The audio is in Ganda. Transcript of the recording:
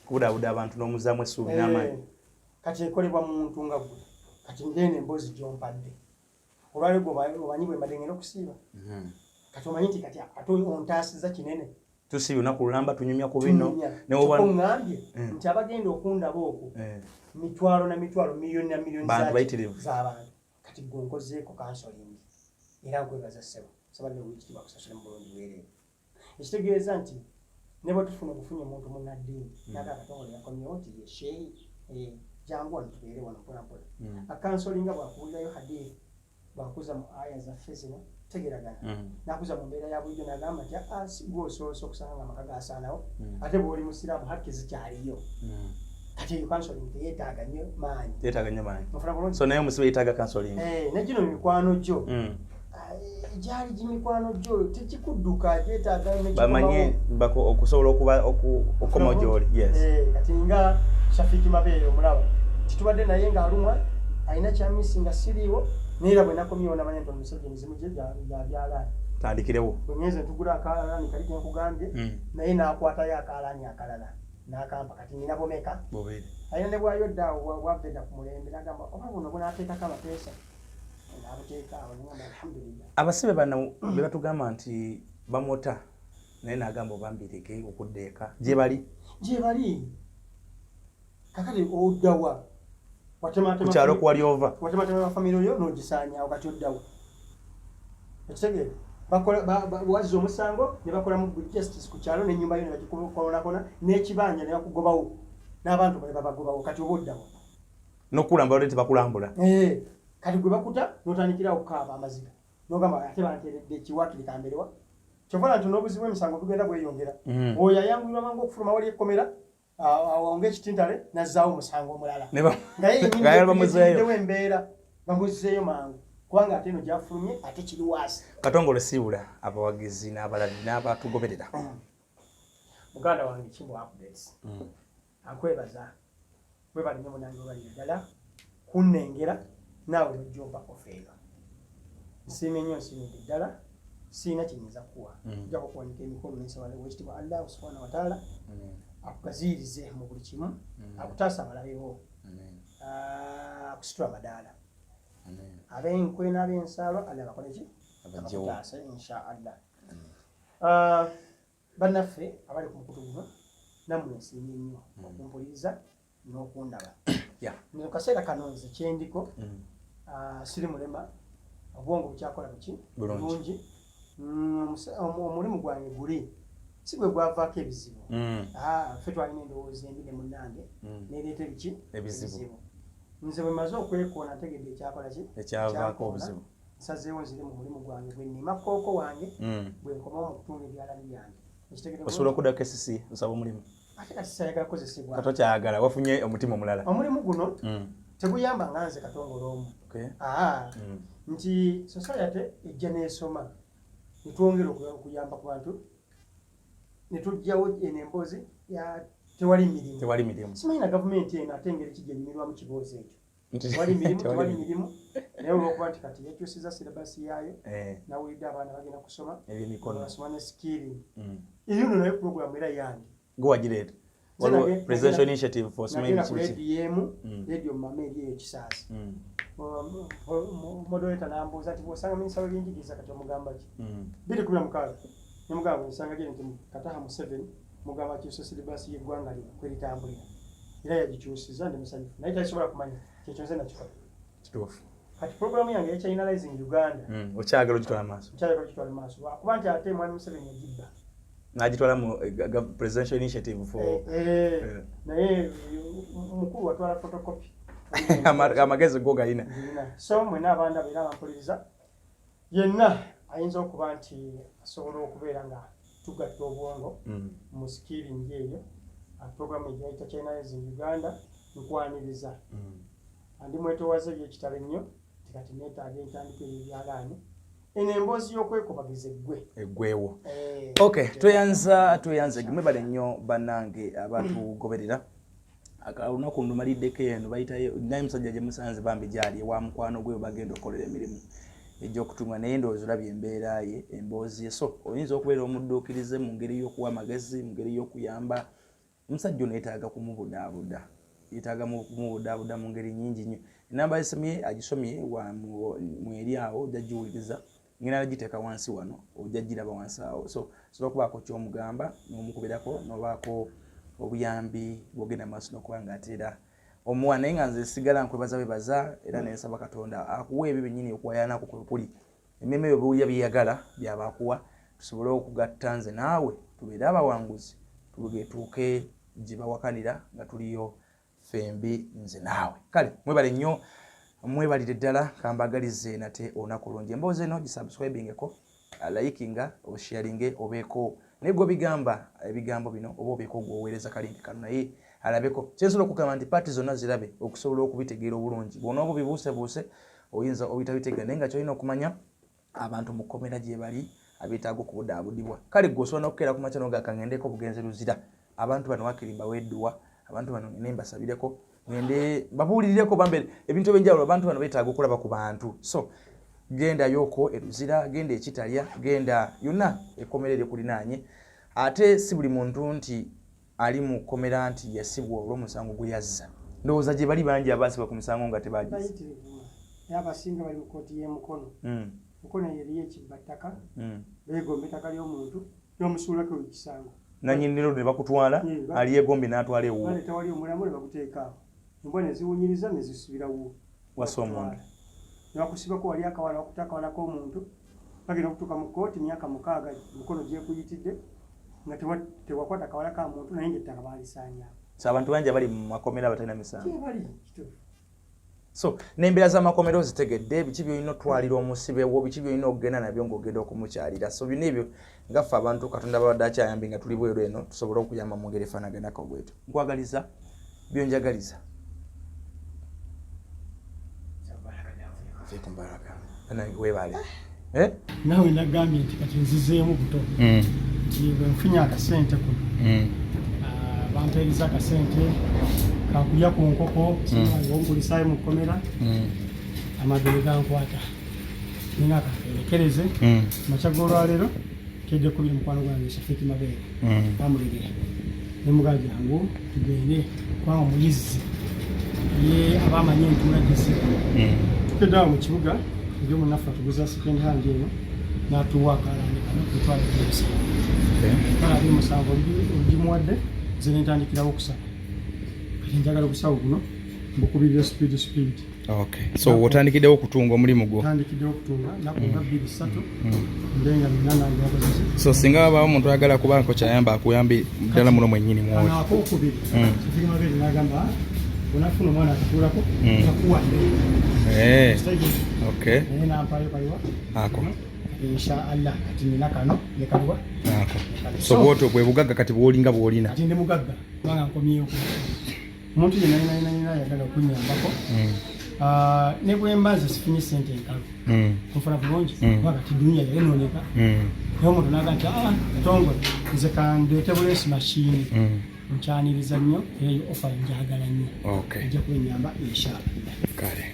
kubudabuda abantu n'omuzaamu essuubi n'amaanyi kati ekolebwa muntu nga gwe kati ngene emboozi gy'ompadde olwali obanyi bwe mbadde ngenda okusiiba kati omanyi nti kati ate ontaasiza kinene tusiiba olunaku lulamba tunyumya ku bino neoŋŋambye nti abagenda okundaba okwo mitwalo na mitwalo miliyoni na miliyoni z'abantu kati gwe nkozeeko kansolingi era nkwebaza ssebo sabadde wiikitibwa kusasula mu bulungi bwereere ekitegeeza nti ne bwe tufuna obufunye omuntu munnaddiini naga akatongole yakomyewo nti ye sheeyi jangu wano tubeere wano mpolampola akansolinga bwakuwulirayo hadithi bwakuza mu aya zaffe zino tegeragana nakuza mu mbeera ya bulijjo nagamba nti si gwe osobola okusanga nga amaka gasaanawo ate bw'oli musiraamu hakki zikyaliyo kati eyo kansolingi teyeetaaga nnyo maanyi so naye omusibe yeetaaga kansolingi ne gino mikwano gyo gyali gimikwano gyo tekikudduka gyetaaga bamanye okusobola okukoma gyoli kati nga Shafiki Mabeere omulaba titubadde naye ng'alumwa alina kyamisi nga siriiwo neera bwe nakomyewo namanya nti omusajja emizimu gye gyabyalaani tandikirewo bwe ngenze ntugula akaalaani kali genkugambye naye n'akwatayo akaalaani akalala n'akampa kati nina bomeka alina ne bwayodde awo bwaveda ku mulembe n'agamba oba buno bunaateekako amapeesa n'abuteeka awo ngamba alhamdulillah abasibe bano be batugamba nti bamota naye n'agamba obambirike okudda eka gye bali kakati oddawa kukyalo kwali ova watematema famire oyo n'ogisaanyaawo kati oddawa ekitegeere wazza omusango ne bakolamu good justice ku kyalo n'ennyumba yo ne bagikolonakona n'ekibanja ne bakugobawo n'abantu bale babagobawo kati oba oddawa n'okulambula olete bakulambula kati gwe bakuta n'otandikirawo kukaaba amaziga n'ogamba ate banteeredde ekiwaakiri kamberewa kyovala nti n'obuzibu emisango bigenda bweyongera oyo ayangulirwa mangu okufuluma wali ekkomera awo ng'ekitintale nazzaawo omusango omulala ngaye bamuzeeyo embeera bamuzzeeyo mangu kubanga ate eno gyafulumye ate kiri waasi katongole siibula abawagizi n'abalali n'abatugoberera muganda wange kimbo updates ankwebaza webali ne munange obalire ddala kunnengera naawe nojjompa ofeero nsiimye nnyo nsiimidde ddala siina kinyinza kuwa nja kukuwanika emikono n'ensaba wekitibwa Allah subhanahu wa taala akugaziirize mu buli kimu akutaasa abalabewo akusitula amadaala ab'enkwe n'ab'ensaalwa Allah bakole ki abakutaase insha Allah bannaffe abali ku mukutu guno nammwe nsiimye nnyo okumpuliriza n'okundaba mu kaseera kano nze kyendiko siri mulema obwongo bukyakola buki bulungi omulimu gwange guli si gwe gwavaako ebizibu ffe twalina endowooza embi ne munnange nereeta ebiki ebizibu nze bwe maze okwekoona ntegedde ekyakola ki ekyavaako obuzibu nsazeewo nzire mu mulimu gwange bwe nnima kooko wange bwe nkomawo mu kutunga ebyalani byange osobola okudda KCC osaba omulimu ate kati sayagala kozesebwa katokyayagala wafunye omutima omulala omulimu guno teguyamba nga nze katongole omu nti society ejja n'esoma netwongera okuyamba ku bantu netugjawo eno emboozi tewali mirimu simanyi na gavumenti eno ate engeri kijja enyumirwamu kiboozi ekyo tewali mirimu naye olwokuba nti kati yakyusiza silabasi yaayo nawulidde abaana bagenda kusoma basoma ne skilling eyo naye puroguramu era yange gwewagireeta presidential initiative for radio mama eri eyo kisaasi moderator nambuuza nti bw'osanga minisita w'ebyenjigiriza kati omugamba ki 216 nemugamba nsanga gye nti Kataha Museveni mugamba akyusa silabasi y'eggwanga lino kweritambulira era yagikyusiza ndi musanyufu naye takisobola kumanya kyekyo nze nakikola kituufu kati programu yange ekyanalyzing Uganda okyagala ogitwala maaso lwakuba nti ate mwami Museveni yagibba n'agitwala mu presidential initiative for naye mukulu watwala photocopy amagezi go galina so mwena abaana beera bampuliriza yenna ayinza okuba nti asobola okubeera nga tugatta obwongo mu skilling eyo programu egiyita Chinaizing Uganda nkwaniriza andi mwetowaze ebyekitalo ennyo tikati neetaaga entandika ebyalaani eno emboozi y'okwekubagiza eggweewo okay tweyanze mwebale nnyo bannange abatugoberera olunaku ndumaliddeko eno bayitayo naye musajja gye musanze bambi gyali ewa mukwano gwe bagenda okukolera emirimu egy'okutunga naye ndowooza olabye embeera ye emboozi ye so oyinza okubeera omudduukirize mu ngeri y'okuwa amagezi mu ngeri y'okuyamba omusajja ono yeetaaga kumubudaabuda mu ngeri nnyingi nnyo. Enamba yasomye agisomye mu eri awo ojja giwuliriza ngenda nagiteeka wansi wano ojja giraba wansi awo. So sobola okubaako ky'omugamba n'omukubirako n'obaako obuyambi bw'ogenda maaso n'okuba ng'ateera omuwa. Naye nga nze sigala nkwebaza era nensaba Katonda akuwa ebyo byennyini okuwayanako kuli emmeeme ebyo bw'olya byeyagala by'abaakuwa tusobole okugatta nze naawe tubeere abawanguzi tugetuuke gye bawakanira nga tuliyo fembi nze naawe. Kale mwebale nnyo, mwebalire ddala kambagalize nate olunaku olungi. Emboozi eno gisubscribingeko, likinga, osharinge obeeko naye gwe bigamba ebigambo bino oba obeeko gw'oweereza kalinki kano naye alabeko. Kyensobola okugamba nti paati zonna zirabe okusobola okubitegeera obulungi. Bw'onooba bibuusebuuse oyinza obitabitegeera naye nga kyolina okumanya abantu mu kkomera gye bali abeetaaga okubudaabudibwa. Kale gwe osobola n'okukeera ku makya n'ogaka ngendeko bugenze luzira. Abantu bano wakirimba wedduwa, abantu bano ngende mbasabireko, ngende babuulirireko bambe ebintu ebyenjawulo. Abantu bano beetaaga okulaba ku bantu. So genda yoko eLUZIRA, genda ekitalya, genda yonna ekkomera eryokulinaanye. Ate si buli muntu nti ali mu kkomera nti yasibwa olw'omusango gwe yazza. Ndowooza gye bali bangi abaasibwa ku musango nga tebagize. Abasinga bali mu kkooti y'emukono. Mukono yeri ekibbattaka, beegomba ettaka ly'omuntu n'omusuulako ekisango. Nannyini ne bakutwala ali egombe n'atwala ewuwo. Bale tewali omulamu ne bakuteeka awo. Embwa ne ziwunyiriza ne zisubirawo. Wasa omuntu. Ne bakusibako wali akawala okutakawalako omuntu. Bagenda okutuuka mu kkooti myaka 6 mukono gyekuyitidde nga tewakwata kawala ka muntu naye ng'ettaka baalisaanyaawo. So abantu bangi abali mu makomera abatalina misango. Bali kituufu. So n'embeera z'amakomero zitegedde biki byolina otwalira omusibe wo, biki byolina okugenda nabyo ng'ogenda okumukyalira. So byonna ebyo ngaffe abantu Katonda babadde akyayambi nga tuli bweru eno tusobole okuyamba mu ngeri efaanaganako bwetyo. Nkwagaliza byonjagaliza. Weebale. Nawe nagambye nti kati nzizeemu buto. Bwe nfunye akasente kuno. Bampeereza akasente kakulya ku nkoko ongulisaayo mu kkomera amagere gankwata nina kakerekereze makya g'olwaleero kedde kubira mukwano gwange Shafiki Mabeere bamulegera ne mugaa jangu tugende kubanga muyizi ye abamanyi entuula gisiba tukedde awo mu kibuga ebyo munnaffe atuguza second hand eno n'atuwa akalande kano tutwala eby'omusango kala by'omusango ogimuwadde nze ne ntandikirawo okusaba kati njagala obusawo buno mbukubirira speed. Okay. So otandikiddewo okutunga omulimu gwo? Ntandikiddewo okutunga naku nga 2-3 ndenga nanange abakozi. So singa wabaawo omuntu ayagala kuba nko kyayamba akuyambe ddala muno mwennyini mwoyo. Akokubiri Shafiki Mabeere n'agamba onafuna omwana atutuulako akuwadde. Okay. Naye nampaayo kaliwa ako inshallah kati nina kano ne kaliwa ako. So bw'otyo bwe bugagga kati bw'olinga bw'olina. Kati ndi mugagga kubanga nkomyewo omuntu yenna ayagala okunyambako ne bwe mbaza sifunye ssente enkalu nfuna bulungi kubanga kati dunia yayononeka naye omuntu naga nti tongole nze kandeete bulesi mashini nkyaniriza nnyo eyo ofa njagala nnyo ejja kwenyamba inshallah. Kale.